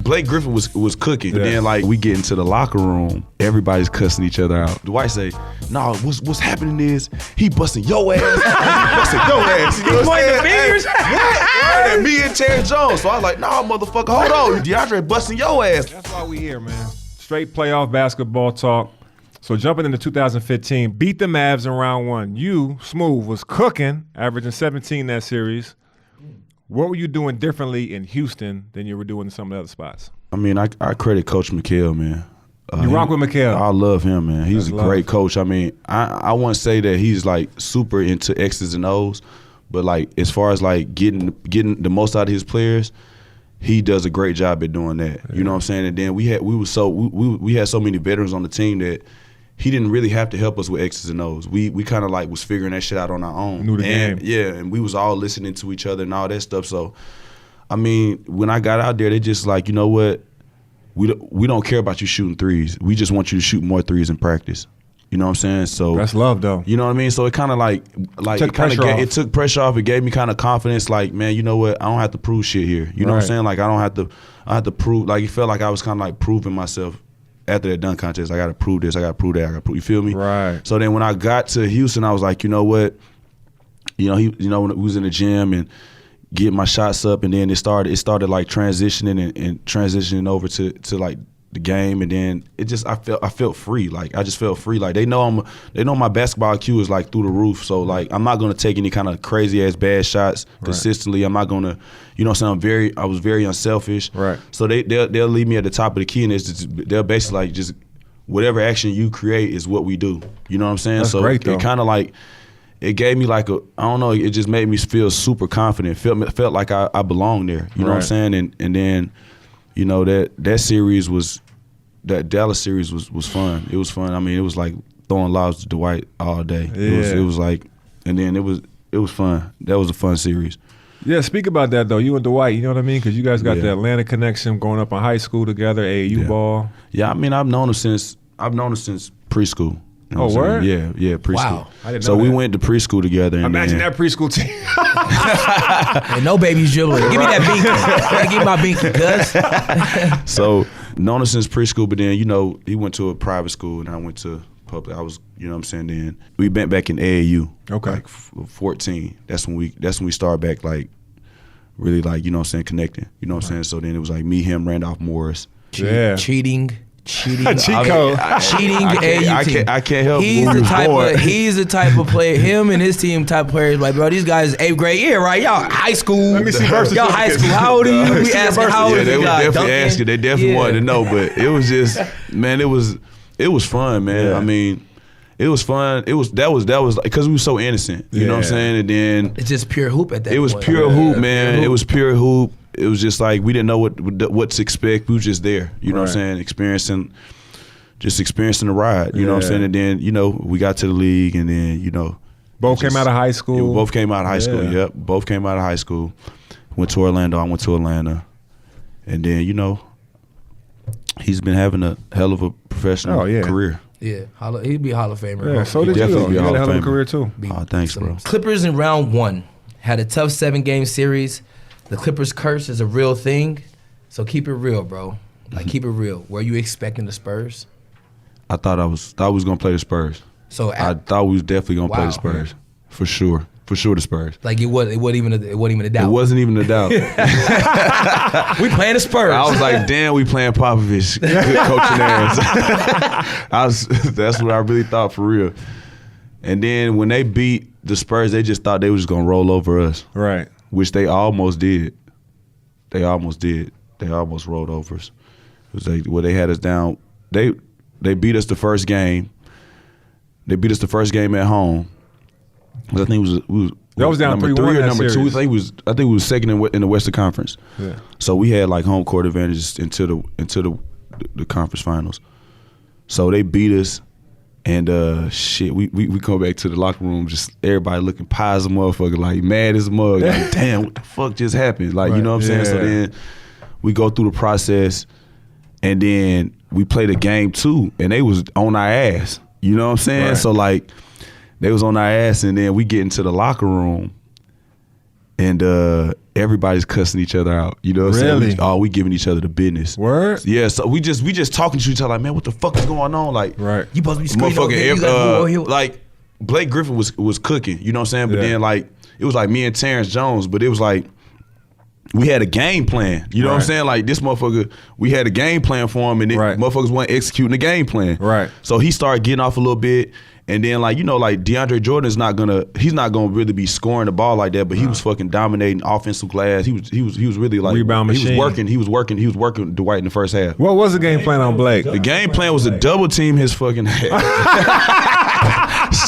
Blake Griffin was cooking. And then like we get into the locker room, everybody's cussing each other out. Dwight say, "No, what's happening is he busting your ass. He busting your ass." You know what I'm saying? Fingers. What? Me and Terry Jones. So I was like, "Nah, motherfucker, hold on. DeAndre busting your ass." That's why we here, man. Straight playoff basketball talk. So jumping into 2015, beat the Mavs in round one. You, j-smoove, was cooking, averaging 17 that series. What were you doing differently in Houston than you were doing in some of the other spots? I mean, I credit Coach McHale, man. You rock with McHale? I love him, man. He's a great coach. I mean, I wouldn't say that he's like super into X's and O's, but like as far as like getting the most out of his players, he does a great job at doing that. Yeah. You know what I'm saying? And then we had so many veterans on the team that he didn't really have to help us with X's and O's. We kind of like was figuring that shit out on our own. Knew the game. Yeah, and we was all listening to each other and all that stuff. So, I mean, when I got out there, they just like, you know what? We don't care about you shooting threes. We just want you to shoot more threes in practice. You know what I'm saying? So that's love, though. You know what I mean? So it kind of it took pressure off. It gave me kind of confidence. Like, man, you know what? I don't have to prove shit here. You know what I'm saying? Like, I have to prove. Like, it felt like I was kind of like proving myself. After that dunk contest, I got to prove this, I got to prove that, I got to prove. You feel me? Right. So then when I got to Houston, I was like, you know what? When we was in the gym and getting my shots up, and then it started like transitioning and transitioning over to like the game, and then I felt free. Like I just felt free. Like they know my basketball IQ is like through the roof. So like I'm not gonna take any kind of crazy ass bad shots consistently. I'm not gonna, you know what I'm saying? I was very unselfish. Right. So they'll leave me at the top of the key, and they'll basically like just whatever action you create is what we do. You know what I'm saying? That's so great, though. It kind of like it gave me like I don't know. It just made me feel super confident. Felt like I belonged there. You know what I'm saying? And then, you know, that series was. That Dallas series was fun. It was fun. I mean, it was like throwing lobs to Dwight all day. Yeah. It was like, and then it was fun. That was a fun series. Yeah, speak about that though. You and Dwight, you know what I mean? Because you guys got the Atlanta connection, growing up in high school together, AAU ball. Yeah, I mean, I've known him since preschool. You know word? Yeah, preschool. Wow, I didn't know so that. we went to preschool together. And imagine that preschool team. And no babies dribbling. Give me that binky. Give me my binky, cuz. So known him since preschool, but then, you know, he went to a private school and I went to public. I was, you know what I'm saying, then we went back in AAU. Okay. Like 14. That's when we started back like really like, you know what I'm saying, connecting. You know what I'm saying? So then it was like me, him, Randolph Morris. Cheating. Chico. Cheating. I can't help. He's the type of player. Him and his team type of players. Like, bro, these guys 8th grade year, right? Y'all high school. Let me see birth Y'all high school. How old are you? We asking how old they you were guys. definitely asking. They definitely wanted to know, but it was just, man, it was fun, man. Yeah. I mean, it was fun. That was because we were so innocent. You know what I'm saying? And then it's just pure hoop at that point. It was pure hoop, man. It was pure hoop. It was just like we didn't know what to expect. We was just there. You know what I'm saying? Experiencing the ride. You know what I'm saying? And then, you know, we got to the league, and then, you know, both came out of high school. Both came out of high school. Yep. Both came out of high school. Went to Orlando. I went to Atlanta. And then, you know, he's been having a hell of a professional career. Yeah, he'd be a Hall of Famer. Yeah, so did you. Definitely You had a hell of a Famer. career too. Oh, thanks, bro. Clippers in round one had a tough 7-game series. The Clippers curse is a real thing, so keep it real, bro. Like, keep it real. Were you expecting the Spurs? I thought we was gonna play the Spurs. So I thought we was definitely gonna play the Spurs. For sure, the Spurs. Like it wasn't even a doubt. It wasn't even a doubt. We playing the Spurs. I was like, damn, we playing Popovich, good coaching ass. That's what I really thought for real. And then when they beat the Spurs, they just thought they was just gonna roll over us. Right. Which they almost did. They almost rolled over us. It was like, well, they had us down. They beat us the first game. They beat us the first game at home. I think that was down 3-1 or that number series. 2. I think we was second in the Western Conference. Yeah. So we had like home court advantages into the conference finals. So they beat us, and we come back to the locker room, just everybody looking pie as a motherfucker, like mad as a mug. Like, damn, what the fuck just happened? Like, you know what I'm saying? So then we go through the process, and then we played a game 2, and they was on our ass. You know what I'm saying? Right. So like, they was on our ass, and then we get into the locker room, and everybody's cussing each other out. You know what I'm Really? saying? We giving each other the business. Word? Yeah, so we just talking to each other like, man, what the fuck is going on? Like, Right. You supposed to be screaming over here, you gotta move over here. like Blake Griffin was cooking, you know what I'm saying? But then like it was like me and Terrence Jones, but it was like we had a game plan. You know what I'm saying? Like this motherfucker, we had a game plan for him, and then motherfuckers weren't executing the game plan. Right. So he started getting off a little bit, and then like like DeAndre Jordan is not gonna really be scoring the ball like that, but he was fucking dominating offensive glass. He was really like rebound machine. He was working Dwight in the first half. What was the game plan on Blake? The game plan was to double team his fucking ass.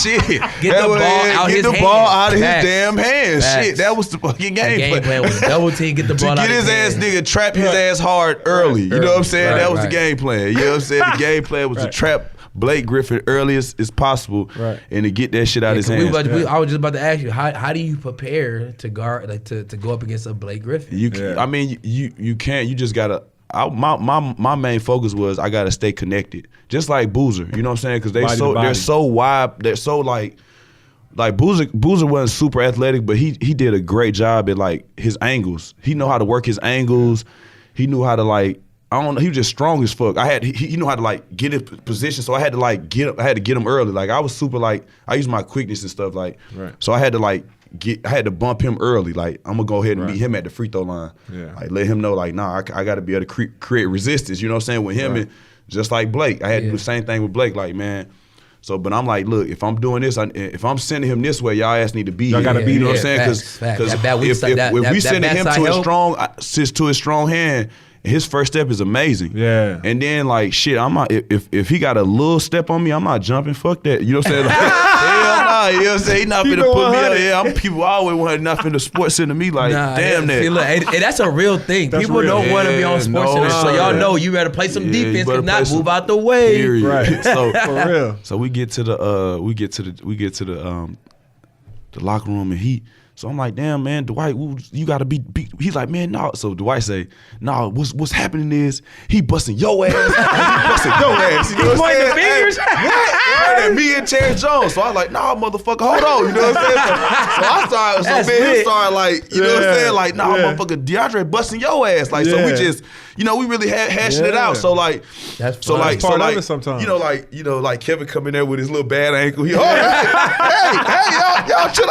Shit. Get the ball out of his damn hands. Shit, that was the fucking game plan. The game plan was double team, get the ball out to get of his his ass hands. nigga, trap his ass hard early. You know what I'm saying? That was the game plan. You know what I'm saying? The game plan was to trap Blake Griffin early as possible and to get that shit out of his hands. I was just about to ask you, how do you prepare to guard, like to go up against a Blake Griffin? I mean, you can't. You just gotta. My main focus was I gotta stay connected, just like Boozer. You know what I'm saying? Because they're so wide. They're so like Boozer wasn't super athletic, but he did a great job at like his angles. He know how to work his angles. He knew how to like. I don't know. He was just strong as fuck. He knew how to like get in position, so I had to like get him early. Like I was super like I used my quickness and stuff like. So I had to like I had to bump him early. Like I'm gonna go ahead and meet him at the free throw line. Like let him know like nah, I got to be able to create resistance. You know what I'm saying with him and just like Blake, I had to do the same thing with Blake. Like man. So, but I'm like, look, if I'm doing this, if I'm sending him this way, y'all ass need to be here. Y'all gotta be you know there. what I'm saying? Because if we sending him to a strong hand, his first step is amazing. Yeah. And then like shit, I'm not if he got a little step on me, I'm not jumping. Fuck that. You know what I'm saying? Like, hell nah. You know what I'm saying? He not finna put me out there. People always want nothing to sports center me like damn that. See, look, and that's a real thing. People don't want to be on sports center, so y'all know you better play some defense, if not move out the way. Period. Right. So for real. So we get to the locker room and so I'm like, damn, man, Dwight, you gotta be. He's like, man, no. So Dwight say, no, what's happening is he busting your ass. He busting your ass. You know what I'm saying? Fingers. Hey, me and Terrence Jones. So I was like, nah, motherfucker, hold on. You know what I'm saying? So I started like, you know what I'm saying? Like, nah, motherfucker, DeAndre busting your ass. Like, so we just, we really hashing it out. So like, that's part of it sometimes. You know, like Kevin coming there with his little bad ankle. He, hey, y'all chill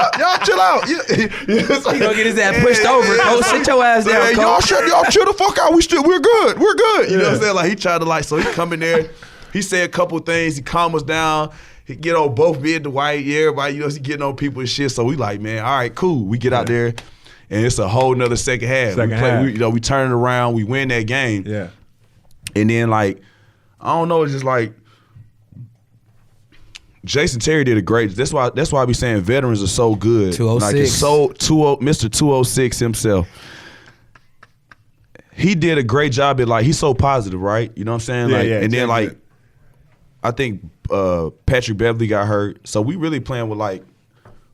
out. He gonna get his ass pushed over. Go sit your ass down. Hey, y'all chill the fuck out. We're good. You know what I'm saying? Like he tried to so he come in there. He said a couple things. He calm us down. He get on both me and Dwight. Everybody, he getting on people and shit. So we like, man, all right, cool. We get out there, and it's a whole nother second half. We turn it around. We win that game. Yeah. And then I don't know. It's just like. Jason Terry did a great. That's why I be saying veterans are so good. 206. Like it's Mr. 206 himself. He did a great job at he's so positive, right? You know what I'm saying? Then I think Patrick Beverly got hurt, so we really playing with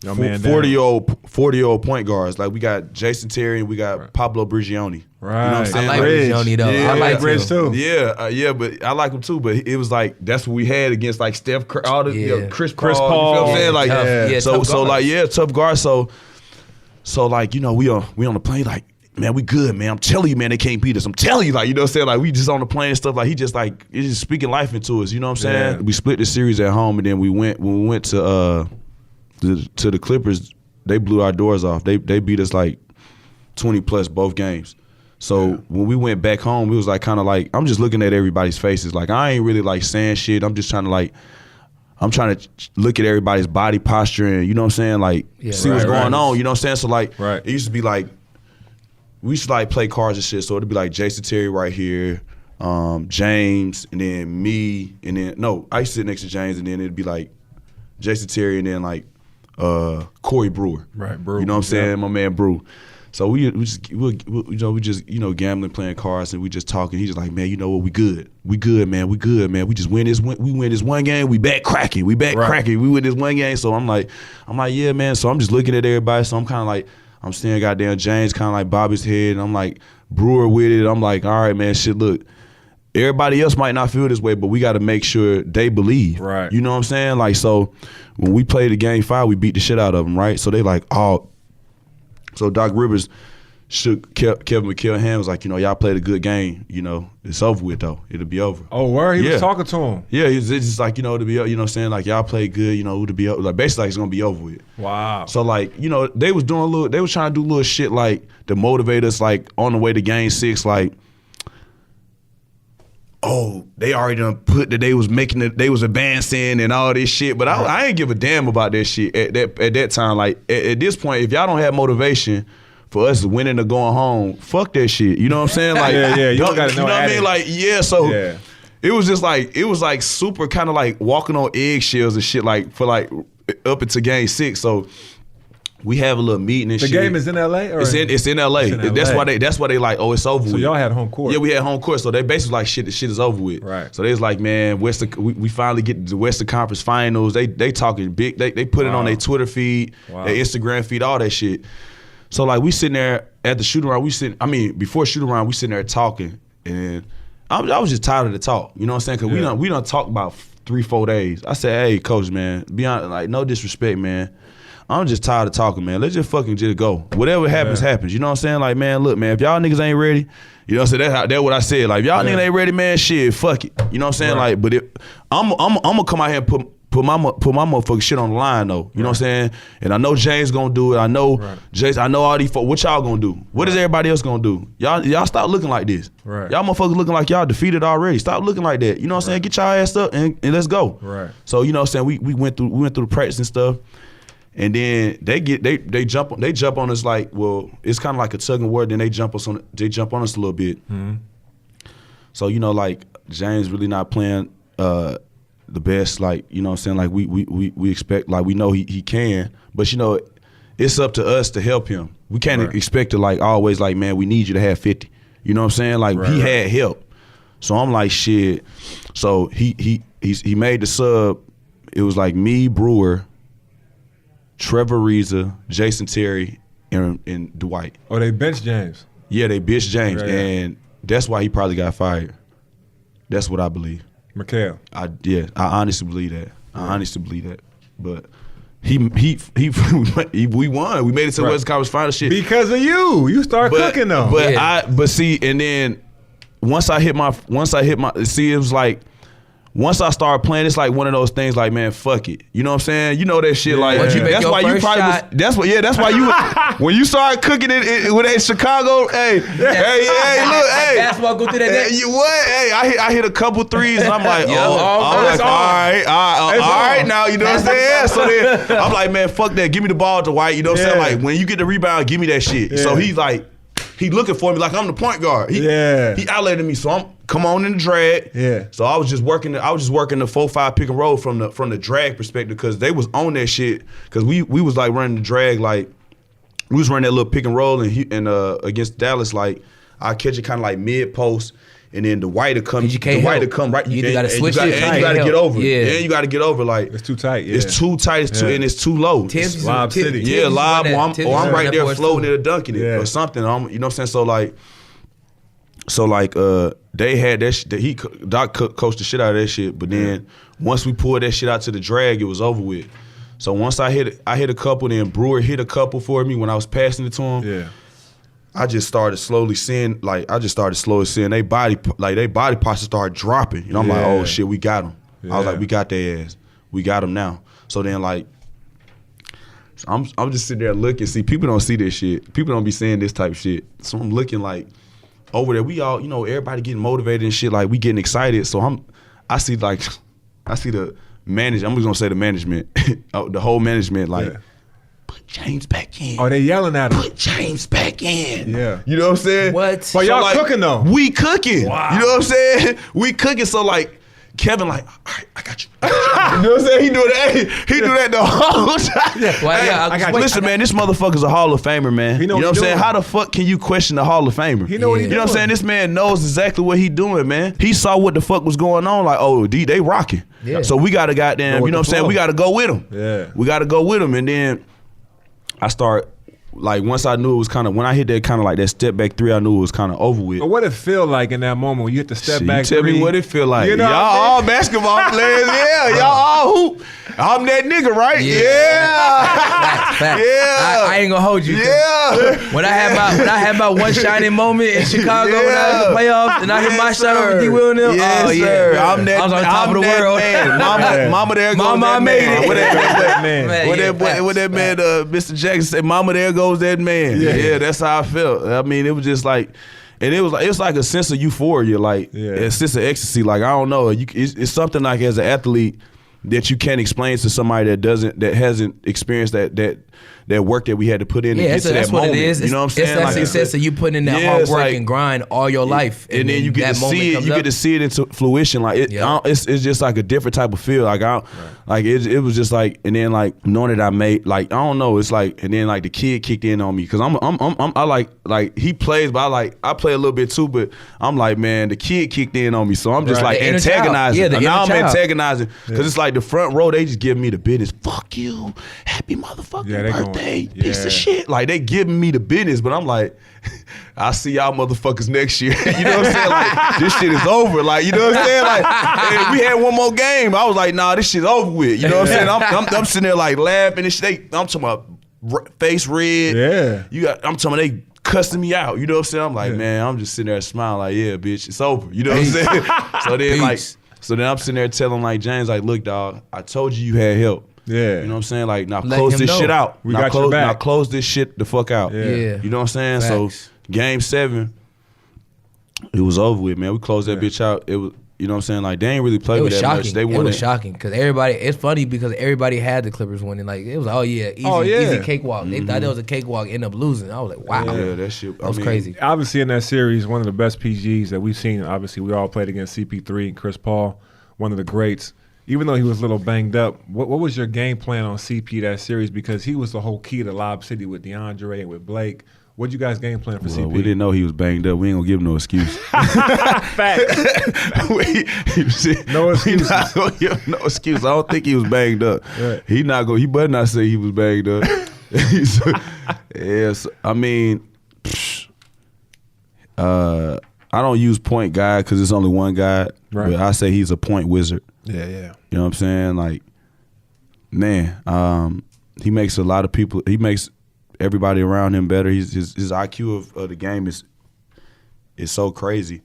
40-year-old point guards. Like we got Jason Terry and we got Pablo Brigioni. Right. You know what I'm saying? I like Brigioni though. Yeah, I like Bridge too. Yeah, but I like him too. But it was that's what we had against Steph, all the Chris Paul. You know what I'm saying? Tough guard. So we on the plane man, we good, man. I'm telling you, man, they can't beat us. I'm telling you, you know what I'm saying? We just on the plane and stuff. He just he's just speaking life into us. You know what I'm saying? Yeah. We split the series at home, and then when we went to the Clippers, they blew our doors off. They beat us 20 plus both games. So when we went back home, it was I'm just looking at everybody's faces. I ain't really saying shit. I'm just trying to I'm trying to look at everybody's body posture and you know what I'm saying, see what's going on. You know what I'm saying? So it used to be we used to play cards and shit. So it'd be Jason Terry right here, James, and then me, and then I used to sit next to James, and then it'd be Jason Terry, and then Corey Brewer. Right, Brewer. You know what I'm saying? My man Brew. So we just gambling, playing cards, and we just talking. He's just like, man, you know what? We good, man. We good, man. We just win this one game. We back cracking. We win this one game. So I'm like, yeah, man. So I'm just looking at everybody. So I'm kind of I'm seeing goddamn James kind of Bobby's head, and I'm Brewer with it. I'm all right, man. Shit, look. Everybody else might not feel this way, but we got to make sure they believe. Right. You know what I'm saying? So when we played the game 5, we beat the shit out of them, right? So they oh. So Doc Rivers shook Kevin McHale's hand, was like, y'all played a good game. It's over with though. It'll be over. Oh, word? He was talking to him. Yeah, it's just like, it'll be, what I'm saying? Like, y'all played good, it'll be over. Like, basically, like, it's gonna be over with. Wow. So like, they was trying to do little shit like to motivate us, like on the way to Game 6, like, oh, they already done put that they was making it, they was advancing and all this shit. But I ain't give a damn about that shit at that time. Like at this point, if y'all don't have motivation for us winning or going home, fuck that shit. You know what I'm saying? Like, yeah, you don't gotta know what I mean? Like, so it was just like, it was like super kind of like walking on eggshells and shit, like for like up into Game 6. So we have a little meeting and shit. The game is in LA? Or it's in LA. That's why they like, oh, it's over with. So y'all had home court. Yeah, we had home court. So they basically like, shit, the shit is over with. Right. So they was like, man, we finally get the Western Conference Finals. They talking big. They put it on their Twitter feed, their Instagram feed, all that shit. So like we sitting there at the shoot around, before shoot around, we sitting there talking, and I was just tired of the talk. You know what I'm saying? Because we done talked about 3-4 days. I said, hey, coach, man, be honest, like no disrespect, man. I'm just tired of talking, man. Let's just fucking just go. Whatever happens, happens. You know what I'm saying? Like, man, look, man, if y'all niggas ain't ready, you know what I'm saying? That's what I said. Like, if y'all niggas ain't ready, man, shit, fuck it. You know what I'm saying? Like, but I'm gonna come out here and put my motherfucking shit on the line though. You know what I'm saying? And I know James gonna do it. I know Jason. I know all these folks. What y'all gonna do? What is everybody else gonna do? Y'all stop looking like this. Right. Y'all motherfuckers looking like y'all defeated already. Stop looking like that. You know what I'm saying? Get y'all ass up and let's go. Right. So you know what I'm saying? We went through the practice and stuff. And then they jump on us like, well, it's kind of like a tug and war. Then they jump on us a little bit. Mm-hmm. So like James really not playing the best. Like you know what I'm saying. Like we expect, like we know he can, but it's up to us to help him. We can't expect to like always like, man, we need you to have 50. You know what I'm saying? Like he had help. So I'm like, shit. So he made the sub. It was like me, Brewer, Trevor Reza, Jason Terry, and Dwight. Oh, they benched James. Yeah, they benched James, and that's why he probably got fired. That's what I believe. McHale. I honestly believe that. I honestly believe that. But we won. We made it to the Western Conference Finals. Shit because of you. You start cooking though. But see, and then once I hit my, see, it was like. Once I started playing, it's like one of those things like, man, fuck it. You know what I'm saying? You know that shit like, that's why you probably that's why you when you started cooking it with that Chicago, hey, look, hey. Basketball go through that net. You what? Hey, I hit a couple threes and I'm like, all right now, you know what I'm saying? So then I'm like, man, fuck that. Give me the ball to White, you know what I'm saying? Like when you get the rebound, give me that shit. So he's like, he looking for me like I'm the point guard. He outletted me, so I'm come on in the drag. Yeah. So I was just working the 4-5 pick and roll from the drag perspective because they was on that shit because we was like running the drag like we was running that little pick and roll and against Dallas like I catch it kind of like mid post and then the White to come. Right. You got to switch it. And you got to get over. Yeah. And you got to get over. Like it's too tight. Yeah. It's too tight. And it's too low. It's Lob City. Yeah, live. Or I'm right there floating it or dunking it or something. You know what I'm saying? So like they had that shit. Doc coached the shit out of that shit. But then once we pulled that shit out to the drag, it was over with. So once I hit a couple, then Brewer hit a couple for me when I was passing it to him. Yeah. I just started slowly seeing they body parts started dropping. You know, I'm like, oh shit, we got them. I was like, we got their ass. We got them now. So then like, I'm just sitting there looking. See, people don't see this shit. People don't be saying this type of shit. So I'm looking like over there. We all, everybody getting motivated and shit. Like we getting excited. So I see the management. I'm just gonna say the management, the whole management like. Yeah. Put James back in. Oh, they yelling at him. Put James back in. Yeah. You know what I'm saying? What? But y'all cooking though. We cooking. Wow. You know what I'm saying? We cooking. So like Kevin like, all right, I got you. You know what I'm saying? He do that the whole time. Yeah. Well, I got you. Listen, man, this motherfucker's a Hall of Famer, man. You know what I'm saying? How the fuck can you question the Hall of Famer? He know what he doing. You know what I'm saying? This man knows exactly what he doing, man. He saw what the fuck was going on. Like, oh, they rocking. Yeah. So we got to goddamn, you know what I'm saying? We got to go with him. Yeah. We got to go with him. And then I start, like, once I knew it was kind of, when I hit that kind of like that step back three, I knew it was kind of over with. But what it feel like in that moment when you hit the step back tell three? Me what it feel like. You know y'all all basketball players, y'all all hoop. I'm that nigga, right? Facts. Yeah. I ain't gonna hold you. Yeah. When I had my one shining moment in Chicago when I was in the playoffs and I hit my shot over D-Will and them. Yes, oh, sir. yeah. I'm that, I was on top of the world. Man. Mama, there goes Mama, that I made man. it. What that man? What that Man, man, Mr. Jackson said, Mama, there goes that man. Yeah, that's how I felt. I mean, it was just like, and it was like a sense of euphoria, like a sense of ecstasy. Like, I don't know, it's something like as an athlete that you can't explain to somebody that hasn't experienced that work that we had to put in to get to that that's moment. What it is. You know what I'm saying? It's that success of you putting in that hard work and grind all your life, and then you get to see it. You get to see it into fruition. Like it's just like a different type of feel. Like it was just like, and then like knowing that I made, like I don't know. It's like, and then like the kid kicked in on me because I like he plays, but I play a little bit too. But I'm like, man, the kid kicked in on me, so I'm just like antagonizing. Yeah, now I'm antagonizing because it's like the front row, they just giving me the business. Fuck you, happy motherfucking birthday, piece of shit. Like they giving me the business, but I'm like, I'll see y'all motherfuckers next year. You know what I'm saying? Like this shit is over. Like, you know what I'm saying? Like and we had one more game. I was like, nah, this shit's over with. You know what I'm saying? I'm sitting there like laughing and shit. I'm talking about face red. Yeah. I'm talking about they cussing me out. You know what I'm saying? I'm like, man, I'm just sitting there smiling like, yeah, bitch, it's over. You know what I'm saying? So then I'm sitting there telling like James, like, look, dog, I told you had help. Yeah. You know what I'm saying? Like, now close this shit out. Now close this shit the fuck out. Yeah. You know what I'm saying? Facts. So game 7, it was over with, man. We closed that bitch out. It was, you know what I'm saying? Like, they ain't really played with that much. They won. It was shocking because it's funny because everybody had the Clippers winning. Like, it was, easy cakewalk. They thought it was a cakewalk, end up losing. I was like, wow. Yeah, that shit. That was crazy. Obviously, in that series, one of the best PGs that we've seen. Obviously, we all played against CP3 and Chris Paul, one of the greats. Even though he was a little banged up, what was your game plan on CP that series? Because he was the whole key to Lob City with DeAndre and with Blake. What'd you guys game plan for CP? We didn't know he was banged up. We ain't gonna give him no excuse. Facts. No excuse. We not gonna give him no excuse. I don't think he was banged up. Right. He better not say he was banged up. Yes, I mean, I don't use point guard because it's only one guy. Right. But I say he's a point wizard. Yeah. You know what I'm saying? Like, man, he makes a lot of people. He makes everybody around him better. His IQ of the game is so crazy.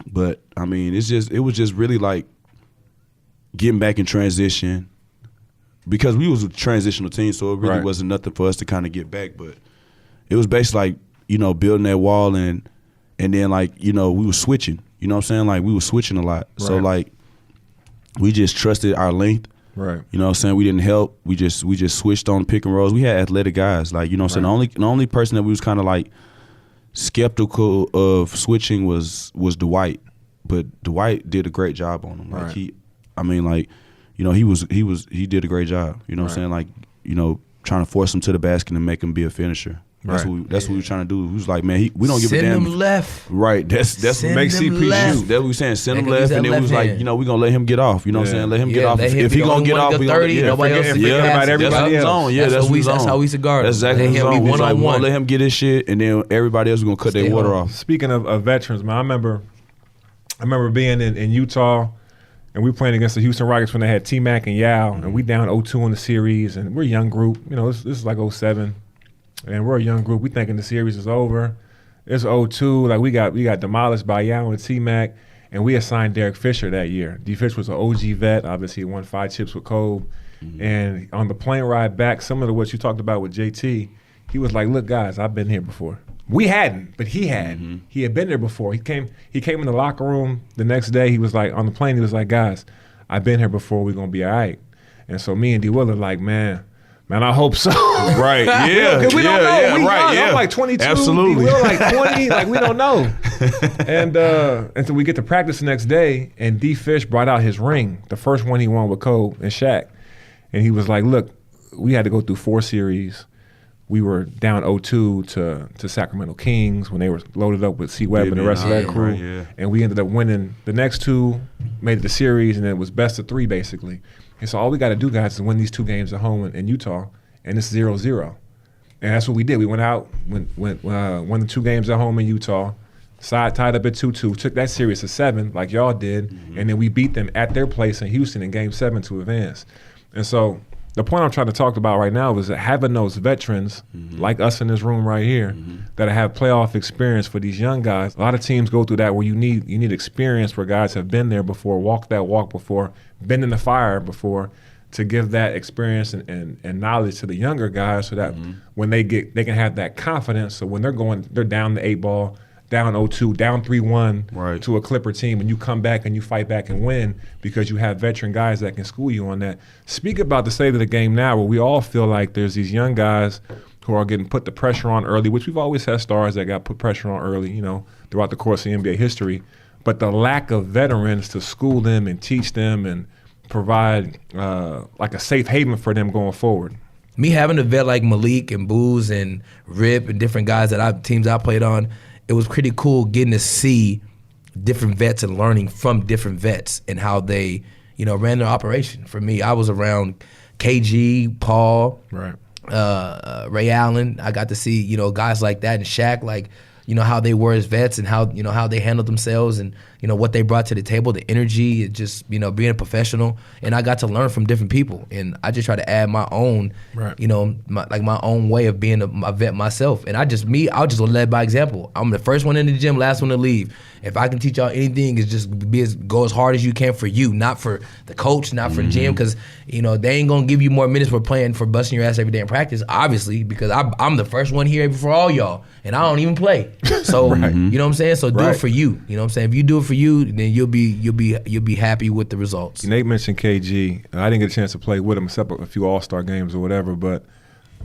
But I mean, it was just really like getting back in transition because we was a transitional team, so it really wasn't nothing for us to kind of get back. But it was basically like, you know, building that wall and then like, you know, we were switching. You know what I'm saying? Like we were switching a lot. Right. So like we just trusted our length. Right. You know what I'm saying? We didn't help. We just switched on pick and rolls. We had athletic guys. Like, you know what I'm saying? The only person that we was kind of like skeptical of switching was Dwight. But Dwight did a great job on him. Like he did a great job. You know what I'm saying? Like, you know, trying to force him to the basket and make him be a finisher. That's what we were trying to do. We was like, man, we don't give a damn. Send him left. Right. That's what makes CP shoot. That's what we were saying. Send him left, and then we was like, you know, we gonna let him get off. You know what I'm saying? Let him get off. If he gonna get off, we gonna 30. Nobody else is about everybody else. Yeah, that's how we should guard. That's exactly what him. One-on-one. Let him get his shit, and then everybody else is gonna cut their water off. Speaking of veterans, man, I remember being in Utah. And we were playing against the Houston Rockets when they had T-Mac and Yao, and we down 0-2 in the series, and we're a young group. You know, this is like 07, and we're a young group. We thinking the series is over. It's 0-2. Like we got demolished by Yao and T-Mac, and we assigned Derek Fisher that year. D. Fisher was an OG vet. Obviously, he won 5 chips with Kobe. And on the plane ride back, similar to what you talked about with JT, he was like, "Look, guys, I've been here before." We hadn't, but he had. He had been there before. He came in the locker room the next day. He was like, on the plane, he was like, "Guys, I've been here before. We're going to be all right." And so me and D. Will are like, man, I hope so. Right, yeah. Because we don't know. Yeah, we right, young. I'm like 22. Absolutely. D. Will like 20. Like, we don't know. And so we get to practice the next day, and D. Fish brought out his ring, the first one he won with Kobe and Shaq. And he was like, "Look, we had to go through 4 series. We were down 0-2 to Sacramento Kings when they were loaded up with C. Webb and the rest of that crew. Right, yeah. And we ended up winning the next 2, made it the series, and it was best of 3 basically. And so all we got to do, guys, is win these 2 games at home in Utah, and it's 0-0. And that's what we did. We went out, won the 2 games at home in Utah, tied up at 2-2, took that series to 7 like y'all did, and then we beat them at their place in Houston in Game 7 to advance. And so the point I'm trying to talk about right now is that having those veterans like us in this room right here that have playoff experience for these young guys. A lot of teams go through that where you need experience where guys have been there before, walked that walk before, been in the fire before, to give that experience and knowledge to the younger guys so that when they can have that confidence. So when they're down the 8 ball, down 0-2, down 3-1 to a Clipper team, and you come back and you fight back and win because you have veteran guys that can school you on that. Speak about the state of the game now where we all feel like there's these young guys who are getting put the pressure on early, which we've always had stars that got put pressure on early, throughout the course of NBA history. But the lack of veterans to school them and teach them and provide like a safe haven for them going forward. Me having a vet like Malik and Booz and Rip and different guys teams I played on, it was pretty cool getting to see different vets and learning from different vets and how they, ran their operation. For me, I was around KG, Paul, Ray Allen. I got to see, guys like that, and Shaq, like, how they were as vets and how, how they handled themselves and, what they brought to the table, the energy, just, being a professional. And I got to learn from different people. And I just try to add my own, my own way of being a vet myself. And I'll just led by example. I'm the first one in the gym, last one to leave. If I can teach y'all anything, it's just go as hard as you can for you, not for the coach, not for the gym, because they ain't gonna give you more minutes for busting your ass every day in practice, obviously, because I'm the first one here before all y'all, and I don't even play. So you know what I'm saying? So do it for you. You know what I'm saying? If you do it for you, then you'll be happy with the results. Nate mentioned KG. I didn't get a chance to play with him except a few All-Star games or whatever, but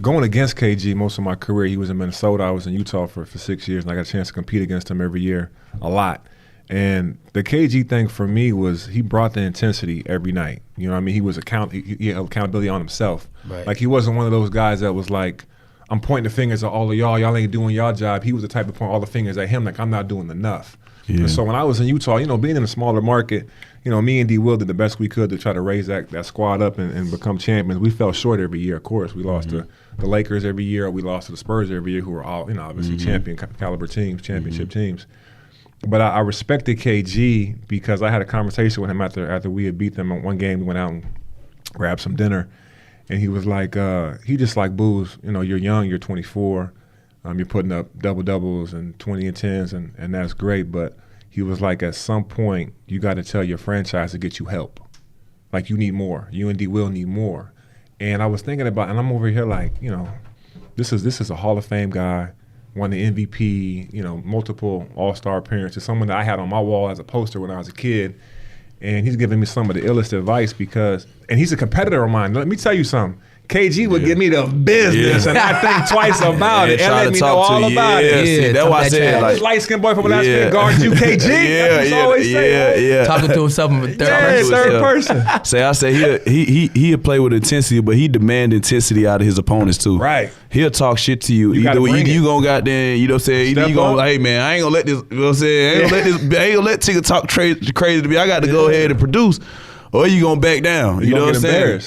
going against KG most of my career, he was in Minnesota. I was in Utah for 6 years, and I got a chance to compete against him every year a lot. And the KG thing for me was he brought the intensity every night. He was he had accountability on himself. Right. Like, he wasn't one of those guys that was like, I'm pointing the fingers at all of y'all ain't doing y'all job. He was the type to point all the fingers at him like, I'm not doing enough. Yeah. And so when I was in Utah, being in a smaller market, me and D. Will did the best we could to try to raise that squad up and become champions. We fell short every year, of course. We lost to the Lakers every year. We lost to the Spurs every year, who were all, obviously champion caliber teams, championship teams. But I respected KG because I had a conversation with him after we had beat them in one game. We went out and grabbed some dinner. And he was like, he just like, Booz, you're young, you're 24. You're putting up double-doubles and 20 and 10s, and that's great. But he was like, at some point, you got to tell your franchise to get you help. Like, you need more. You and D. Will need more. And I was thinking about, and I'm over here like, this is a Hall of Fame guy, won the MVP, multiple All-Star appearances, someone that I had on my wall as a poster when I was a kid. And he's giving me some of the illest advice and he's a competitor of mine. Let me tell you something. KG would give me the business, and I think twice about it and let me know all about it. See, that's why I said, like, light-skinned boy from Alaska guards you, KG. Always say. Talking to himself in third person. I say he'll play with intensity, but he demand intensity out of his opponents too. Right. He'll talk shit to you. Either you gonna goddamn, you know what I'm saying? Either you gonna like, hey man, I ain't gonna let this, you know what I'm saying? I ain't gonna let Tigger talk crazy to me. I got to go ahead and produce, or you gonna back down. You know what I'm saying?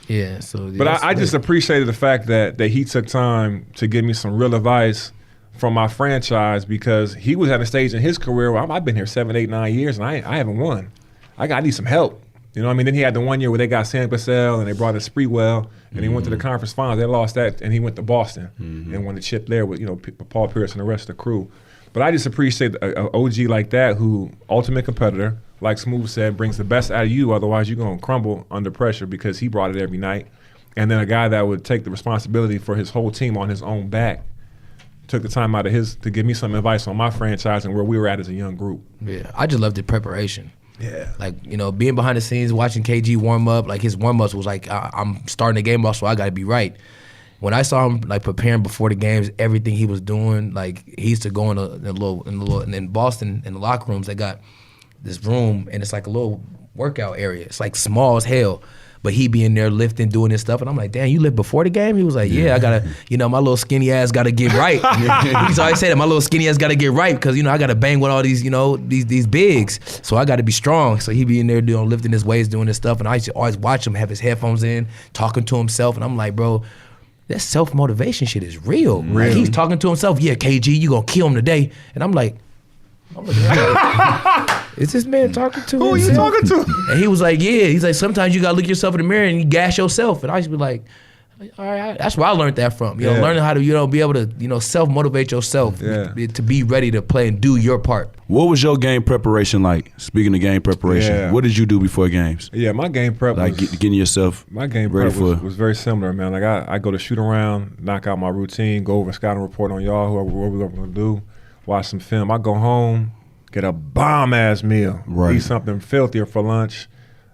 Yeah, so but I just appreciated the fact that he took time to give me some real advice from my franchise, because he was at a stage in his career where I've been here 7, 8, 9 years and I haven't won. I need some help. You know what I mean? Then he had the 1 year where they got Sam Cassell and they brought in Spreewell and he went to the conference finals. They lost that and he went to Boston and won the chip there with Paul Pierce and the rest of the crew. But I just appreciate an OG like that who, ultimate competitor, like j-smoove said, brings the best out of you. Otherwise, you're going to crumble under pressure, because he brought it every night. And then a guy that would take the responsibility for his whole team on his own back took the time out of his to give me some advice on my franchise and where we were at as a young group. Yeah, I just loved the preparation. Yeah. Like, being behind the scenes, watching KG warm up, like his warm-ups was like, I'm starting the game off, so I got to be right. When I saw him like preparing before the games, everything he was doing, like he used to go in Boston, in the locker rooms, they got this room and it's like a little workout area. It's like small as hell, but he be in there lifting, doing his stuff, and I'm like, damn, you lift before the game? He was like, yeah, I gotta, my little skinny ass gotta get right. He's always say that, my little skinny ass gotta get right, because I gotta bang with all these, these bigs, so I gotta be strong. So he be in there lifting his weights, doing his stuff, and I used to always watch him have his headphones in, talking to himself, and I'm like, bro, that self-motivation shit is real. Like, he's talking to himself, yeah, KG, you gonna kill him today. And I'm like, I'm looking like, is this man talking to Who are you himself? talking to? And he was like, yeah. He's like, sometimes you gotta look yourself in the mirror and you gas yourself. And I used to be like, all right, that's where I learned that from. You know, learning how to, be able to, self-motivate yourself to be ready to play and do your part. What was your game preparation like? Speaking of game preparation, what did you do before games? Yeah, my game prep like was, getting yourself my game ready prep for was very similar, man. Like I go to shoot around, knock out my routine, go over scouting report on y'all, what we're gonna do, watch some film. I go home, get a bomb ass meal, eat something filthier for lunch.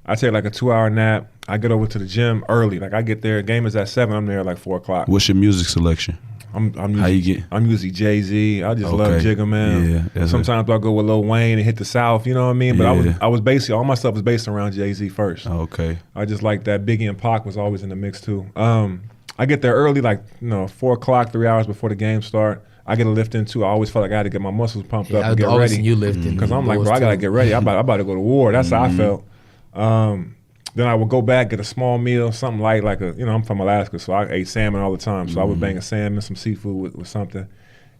I take like a 2-hour nap. I get over to the gym early. Like I get there, game is at 7. I'm there at like 4 o'clock. What's your music selection? I'm usually Jay-Z. I just love Jigga, man. Yeah, sometimes I'll go with Lil Wayne and hit the South. You know what I mean? But I was basically all my stuff was based around Jay-Z first. Okay. I just like that. Biggie and Pac was always in the mix too. I get there early, like 4 o'clock, 3 hours before the game start. I get a lift in too. I always felt like I had to get my muscles pumped up and get ready. You lifting because I'm like, bro, I gotta get ready. I'm about to go to war. That's how I felt. Then I would go back, get a small meal, something light, like I'm from Alaska, so I ate salmon all the time. So I would bang a salmon, some seafood with something.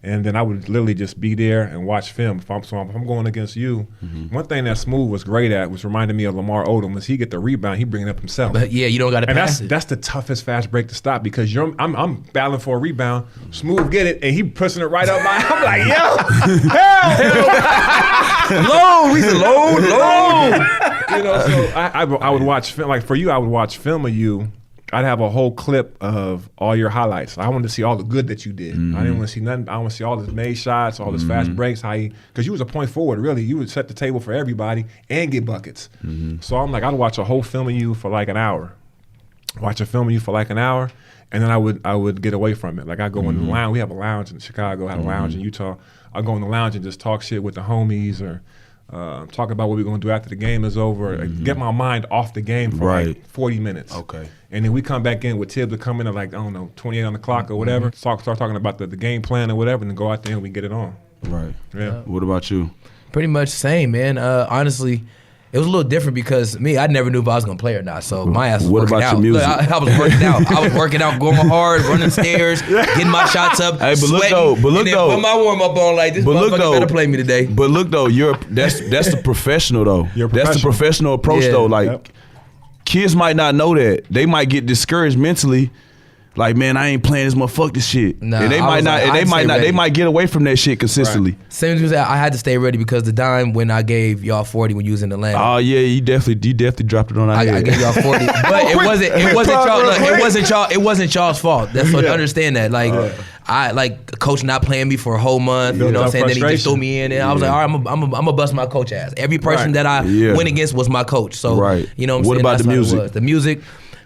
And then I would literally just be there and watch film. If I'm going against you, one thing that j-smoove was great at, which reminded me of Lamar Odom, is he get the rebound, he bring it up himself. But yeah, you don't got to pass it. That's the toughest fast break to stop because I'm battling for a rebound, j-smoove get it, and he pushing it right up my. I'm like, yo, hell, low, he's low. So I would watch film. Like for you, I would watch film of you. I'd have a whole clip of all your highlights. I wanted to see all the good that you did. I didn't want to see nothing. I want to see all the made shots, all the fast breaks, because you was a point forward, really. You would set the table for everybody and get buckets. So I'm like, I'd watch a whole film of you for like an hour. Watch a film of you for like an hour, and then I would get away from it. Like I go in the lounge. We have a lounge in Chicago, I have a lounge in Utah. I go in the lounge and just talk shit with the homies or talk about what we're going to do after the game is over. Get my mind off the game for like 40 minutes. Okay. And then we come back in with Tibbs to come in at like, I don't know, 28 on the clock or whatever. Start talking about the game plan or whatever, and then go out there and we get it on. Right. Yeah. What about you? Pretty much the same, man. Honestly, it was a little different because I never knew if I was gonna play or not. So my ass was What working about out. your music? Look, I was working out. I was working out, going hard, running stairs, getting my shots up, Hey, but sweating, look and then though. put my warm up on like this motherfucker better play me today. But look though, that's the professional though. That's the professional approach though. Like kids might not know that. They might get discouraged mentally. Like, man, I ain't playing this motherfucker this shit. Nah, and they might not. And they might not. They might get away from that shit consistently. Right. Same as I had to stay ready because the dime when I gave y'all 40 when you was in Atlanta. Oh yeah, you definitely dropped it on our head. I gave y'all 40, but it wasn't y'all's fault. That's what understand that. Like I like coach not playing me for a whole month. You know what I'm saying? Then he just threw me in, and I was like, all right, I'm gonna bust my coach ass. Every person that I went against was my coach. So you know what I'm saying? What about the music? The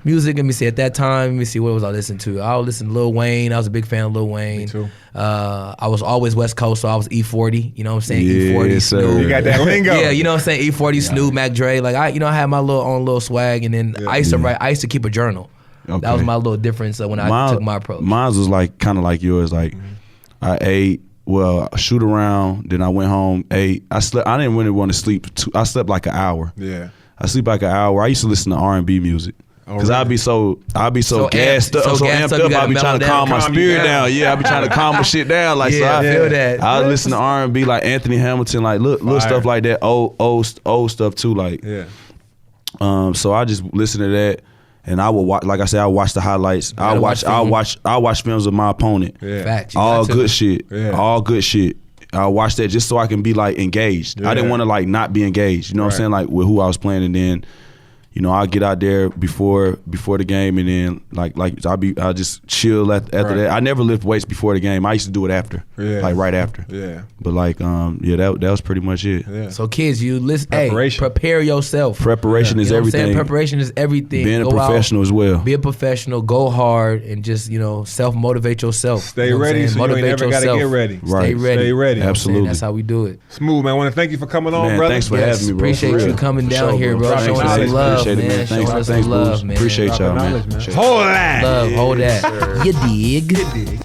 music, let me see, at that time, let me see, what was I listening to? I was listening to Lil Wayne. I was a big fan of Lil Wayne. Me too. I was always West Coast, so I was E40, you know what I'm saying? E40, sir. Snoop. You got that lingo. Yeah, you know what I'm saying? E40, Snoop, Mac Dre. Like, I had my own little swag, and then I used to keep a journal. Okay. That was my little difference when I took my approach. Mine was like kind of like yours. Like, I ate, shoot around, then I went home, ate. I slept. I didn't really want to sleep. I slept like an hour. Yeah. I sleep like an hour. I used to listen to R&B music. Because I'd be so gassed up, so amped up. I'd be trying to calm my spirit down. Yeah, I'd be trying to calm my shit down. Like, so I feel that. I listen to R&B like Anthony Hamilton, like little stuff like that, old stuff too. Like, so I just listen to that, and I would watch. Like I said, I watch the highlights. I watch films of my opponent. Yeah. Fact. All good shit. Yeah. All good shit. I watch that just so I can be like engaged. I didn't want to like not be engaged. You know what I'm saying? Like with who I was playing, and then, you know, I'll get out there before the game, and then I'll just chill after that. I never lift weights before the game. I used to do it after, like right after. Yeah. But like, that was pretty much it. Yeah. So kids, you listen. Hey, prepare yourself. Preparation is everything. Preparation is everything. Being a professional as well. Be a professional. Go hard and just self motivate yourself. Stay ready, so you ain't never gotta get ready. Right. Stay ready. Stay ready. Absolutely. That's how we do it. j-smoove, man. I want to thank you for coming on, brother. Thanks for having me, bro. Appreciate you coming down here, bro. Showing us some love, man. Showing us some love, man. Appreciate y'all, man. Hold that. Love, hold that. You dig.